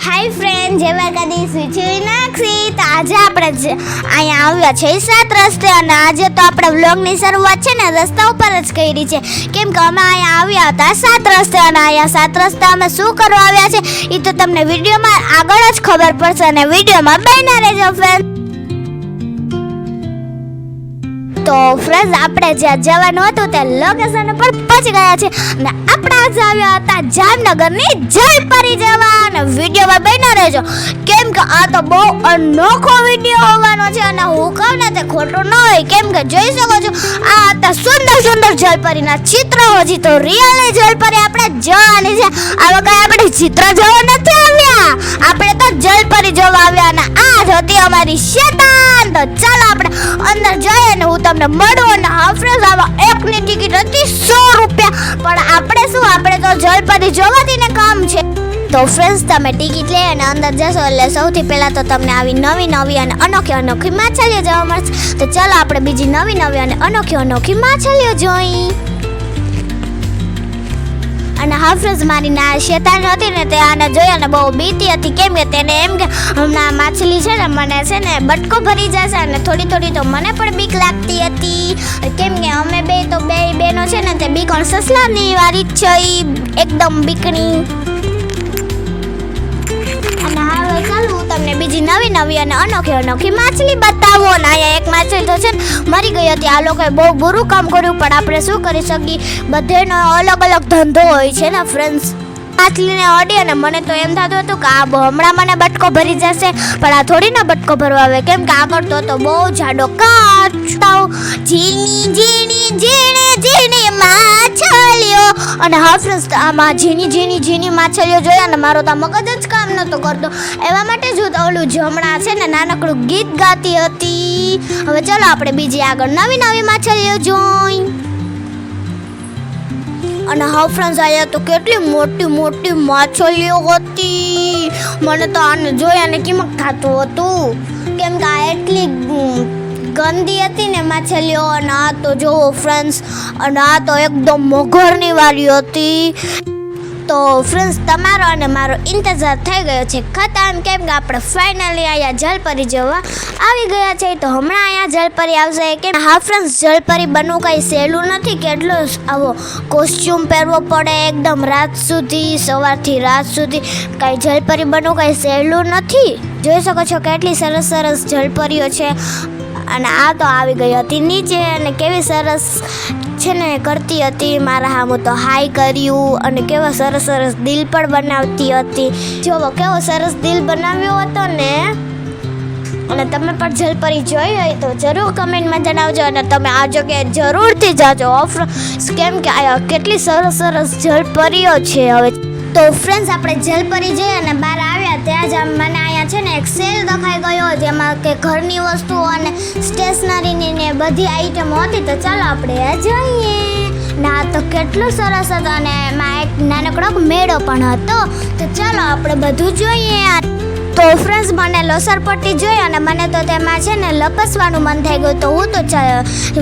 હાય friend, જય દ્વારકાધીશ, વિનાક્ષી. તો આજે આપણે અહીંયા આવ્યા છે 7 રસ્તે અને આજે તો આપણે વ્લોગની શરૂઆત છે ને રસ્તા ઉપર જ કરી છે, કેમ કે અમે અહીંયા આવ્યા હતા 7 રસ્તે અને અહીંયા 7 રસ્તા અમે શું કરવા આવ્યા છે એ તો તમને વિડીયોમાં આગળ જ ખબર પડશે અને વિડીયોમાં બન્યા રહેજો ફ્રેન્ડ. તો ફ્રેન્ડ, આપણે જ્યાં જવાનું હતું તે લોકેશન પર પહોંચી ગયા છે અને આપણે આજે આવ્યા હતા જામનગરની જલપરી જવા અને વિડીયોમાં બન્યા રહેજો, કેમ કે આ તો બહુ અનોખો વિડીયો હોવાનો છે અને હું કહું ને તે ખોટું ન હોય, કેમ કે જોઈ શકો છો આ હતા સુંદર સુંદર જલપરીના ચિત્ર. હજી તો રિયલની જલપરી આપણે જોવાની છે. આ વખતે આપણે ચિત્ર જોવા નથી આવ્યા, આપણે તો જલપરી જોવા આવ્યા અને આ જ હતી અમારી શેતાન. તો ચાલો આપણે અંદર જઈએ ને હું તમને મળું. અને હાફરેજ આવા એકની ટિકિટ હતી 100 રૂપિયા, પણ આપણે શું, આપણે તો જલપરી જોવાથી ને કામ છે. તો ફ્રેન્ડ્સ, તમે ટિકિટ લઈ અને અંદર જશો એટલે સૌથી પહેલાં તો તમને આવી નવી નવી અને અનોખી માછલીઓ જોવા મળશે. તો ચાલો આપણે બીજી નવી અને અનોખી માછલીઓ જોઈ. અને હાફરેજ મારી ના શેતાન હતી ને તે આને જોઈ અને બહુ બીતી હતી, કેમ કે તેને એમ કે હમણાં માછલી છે ને મને છે ને બટકો ભરી જશે અને થોડી તો મને પણ બીક લાગતી હતી, કેમ કે અમે બે બેનો છે ને તે બીકોણ સસલાની વારી છે, એકદમ બીકણી. અને હવે ચાલો હું તમને બીજી નવી અને અનોખી માછલી બતાવો. અને અહીંયા એક માછલી તો છે ને મરી ગઈ હતી. આ લોકોએ બહુ બુરું કામ કર્યું, પણ આપણે શું કરી શકીએ, બધેનો અલગ ધંધો હોય છે ને ફ્રેન્ડ્સ. માછલીને અડી અને મને તો એમ થતું હતું કે આ હમણાં મને બટકો ભરી જશે, પણ આ થોડી ના બટકો ભરવા આવે, કેમ કે આગળ તો બહુ જાડો કાચ. ઝીણી માછલીઓ અને હાફરેજ આમાં ઝીણી માછલીઓ જોયા અને મારો તો મગજ જ કામ નહોતો કરતો. એવા માટે જ ઓલું હમણાં છે ને નાનકડું ગીત ગાતી હતી. હવે ચાલો આપણે બીજી આગળ નવી માછલીઓ જોઈ. અને હા ફ્રેન્ડ્સ, અહીંયા તો કેટલી મોટી માછલીઓ હતી. મને તો આને જોઈ અને કિમક થતું હતું, કેમ કે આ એટલી ગંદી હતી ને માછલીઓ. અને આ તો જોવો ફ્રેન્ડ્સ, અને આ તો એકદમ મગરની વાળી હતી. તો ફ્રેન્ડ્સ, તમારો અને મારો ઇંતજાર થઈ ગયો છે ખતમ, કેમ કે આપણે ફાઇનલી અહીંયા જલપરી જોવા આવી ગયા છે. તો હમણાં અહીંયા જલપરી આવશે. કે હા ફ્રેન્ડ્સ, જલપરી બનવું કંઈ સહેલું નથી, કેટલો આવો કોસ્ચ્યુમ પહેરવો પડે એકદમ રાત સુધી, સવારથી રાત સુધી. કંઈ જલપરી બનવું કંઈ સહેલું નથી. જોઈ શકો છો કેટલી સરસ જલપરીઓ છે. અને આ તો આવી ગઈ હતી નીચે અને કેવી સરસ છે ને કરતી હતી મારા હામું તો હાઈ કર્યું અને કેવા સરસ દિલ પણ બનાવતી હતી. જોવો કેવો સરસ દિલ બનાવ્યો હતો ને. અને તમે પણ જલપરી જોઈ હોય તો જરૂર કમેન્ટમાં જણાવજો અને તમે આ જગ્યાએ જરૂરથી જાજો, કેમ કે આ કેટલી સરસ જલપરીઓ છે. હવે તો ફ્રેન્ડ્સ, આપણે જલપરી જઈ અને બહાર આવ્યા ત્યાં જ મને અહીંયા છે ને એક સેલ દેખાઈ ગયો, જેમાં કે ઘરની વસ્તુઓ અને સ્ટેશનરીની ને બધી આઈટમો હતી. તો ચાલો આપણે જઈએ. ના તો કેટલું સરસ હતું અને એમાં એક નાનકડો મેળો પણ હતો. તો ચાલો આપણે બધું જોઈએ. તો ફ્રેન્ડ્સ, મને લસરપટ્ટી જોઈ અને મને તો તેમાં છે ને લપસવાનું મન થઈ ગયું, તો હું તો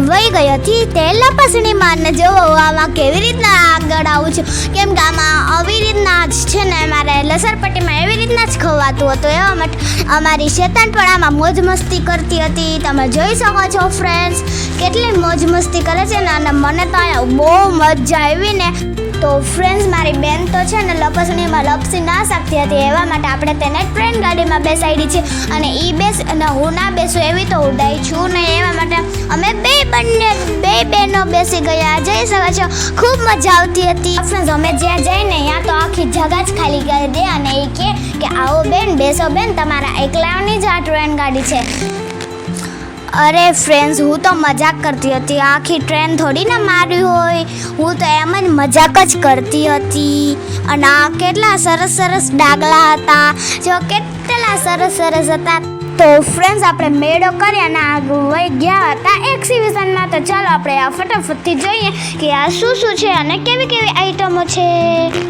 વહી ગઈ હતી તે લપસણીમાં. ને જોવો આમાં કેવી રીતના આગળ આવું છું, કેમ કે આમાં આવી રીતના જ છે ને મારે લસરપટ્ટીમાં એવી રીતના જ ખવાતું હતું. એવા માટે અમારી શેતાન પણ આમાં મોજ મસ્તી કરતી હતી. તમે જોઈ શકો છો ફ્રેન્ડ્સ, કેટલી મોજ મસ્તી કરે છે ને. અને મને તો અહીંયા બહુ મજા આવી ને. તો ફ્રેન્ડ્સ, મારી બેન તો છે ને લપસણીમાં લપસી ના શકતી હતી, એવા માટે આપણે તેને ટ્રેન ગાડીમાં બેસાડી છે અને અને હું ના બેસું એવી તો ઉડાઈ છું ને. એવા માટે અમે બે બહેનો બેસી ગયા. જઈ શકો છો ખૂબ મજા આવતી હતી. ફ્રેન્ડ્સ, અમે જ્યાં જઈને ત્યાં તો આખી જગા જ ખાલી કરી દે અને એ કે આવો બેન, બેસો બેન, તમારા એકલાની જ આ ટ્રેન ગાડી છે. અરે ફ્રેન્ડ્સ, હું તો મજાક કરતી હતી, આખી ટ્રેન થોડી ના મારી હોય, હું તો એમ જ મજાક જ કરતી હતી. અને આ કેટલા સરસ ડાગલા હતા, જો કેટલા સરસ હતા. તો ફ્રેન્ડ્સ આપણે મેળો કરી અને વહી ગયા હતા એક્ઝિબિશનમાં. તો ચાલો આપણે આ ફટાફટથી જોઈએ કે આ શું છે અને કેવી કેવી આઈટમો છે.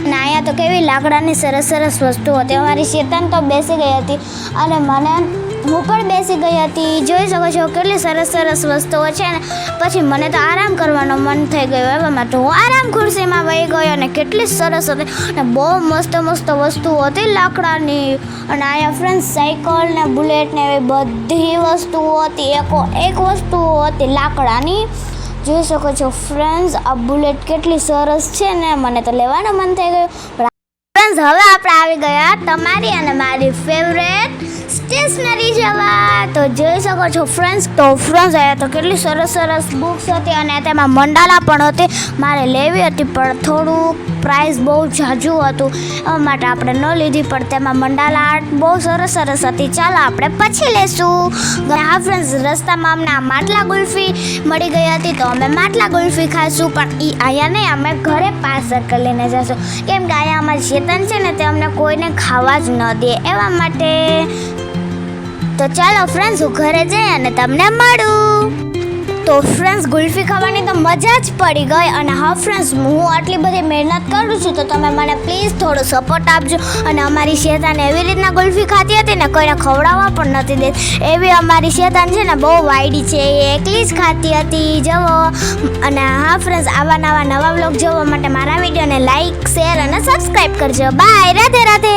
અને અહીંયા તો કેવી લાકડાની સરસ સરસ વસ્તુઓ હતી. અમારી શેતાન તો બેસી ગઈ હતી અને હું પણ બેસી ગઈ હતી. જોઈ શકો છો કેટલી સરસ સરસ વસ્તુઓ છે ને. પછી મને તો આરામ કરવાનો મન થઈ ગયો. એવામાં તો હું આરામ ખુરશીમાં વહી ગયો અને કેટલી સરસ હતી અને બહુ મસ્ત મસ્ત વસ્તુઓ હતી લાકડાની. અને અહીંયા ફ્રેન્ડ્સ સાયકલ ને બુલેટ ને એવી બધી વસ્તુઓ હતી. એક વસ્તુઓ હતી લાકડાની. જોઈ શકો છો ફ્રેન્ડ્સ આ બુલેટ કેટલી સરસ છે ને. મને તો લેવાનું મન થઈ ગયું. ફ્રેન્ડ્સ હવે આપણે આવી ગયા તમારી અને મારી ફેવરેટ સ્ટેશનરી જવા. તો જોઈ શકો છો ફ્રેન્ડ્સ. તો ફ્રેન્ડ્સ અહીંયા તો કેટલી સરસ સરસ બુક્સ હતી અને તેમાં મંડાલા પણ હતી. મારે લેવી હતી પણ થોડું પ્રાઇસ બહુ ઝાઝું હતું એના માટે આપણે ન લીધી. પણ તેમાં મંડાલા આર્ટ બહુ સરસ સરસ હતી. ચાલો આપણે પછી લેશું. હા ફ્રેન્ડ્સ રસ્તામાં અમને આ માટલા ગુલ્ફી મળી ગઈ હતી તો અમે માટલા ગુલ્ફી ખાઈશું. પણ એ અહીંયા નહીં, અમે ઘરે પાર્સલ કરી લઈને જઈશું. કેમ કે અહીંયા અમારી શેતાન છે ને તે અમને કોઈને ખાવા જ ન દે એવા માટે. તો ચાલો ફ્રેન્ડ્સ હું ઘરે જઈ અને તમને મળું. તો ફ્રેન્ડ્સ ગુલ્ફી ખાવાની તો મજા જ પડી ગઈ. અને હા ફ્રેન્ડ્સ હું આટલી બધી મહેનત કરું છું તો તમે મને પ્લીઝ થોડો સપોર્ટ આપજો. અને અમારી શેતાન એવી રીતના ગુલ્ફી ખાતી હતી ને કોઈને ખવડાવવા પણ નથી દેતી. એવી અમારી શેતાન છે ને બહુ વાયડી છે. એ એકલી જ ખાતી હતી જવો. અને હા ફ્રેન્ડ્સ આવા નવા વ્લોગ જોવા માટે મારા વિડીયોને લાઈક શેર અને સબસ્ક્રાઈબ કરજો. બાય. રાધે રાધે.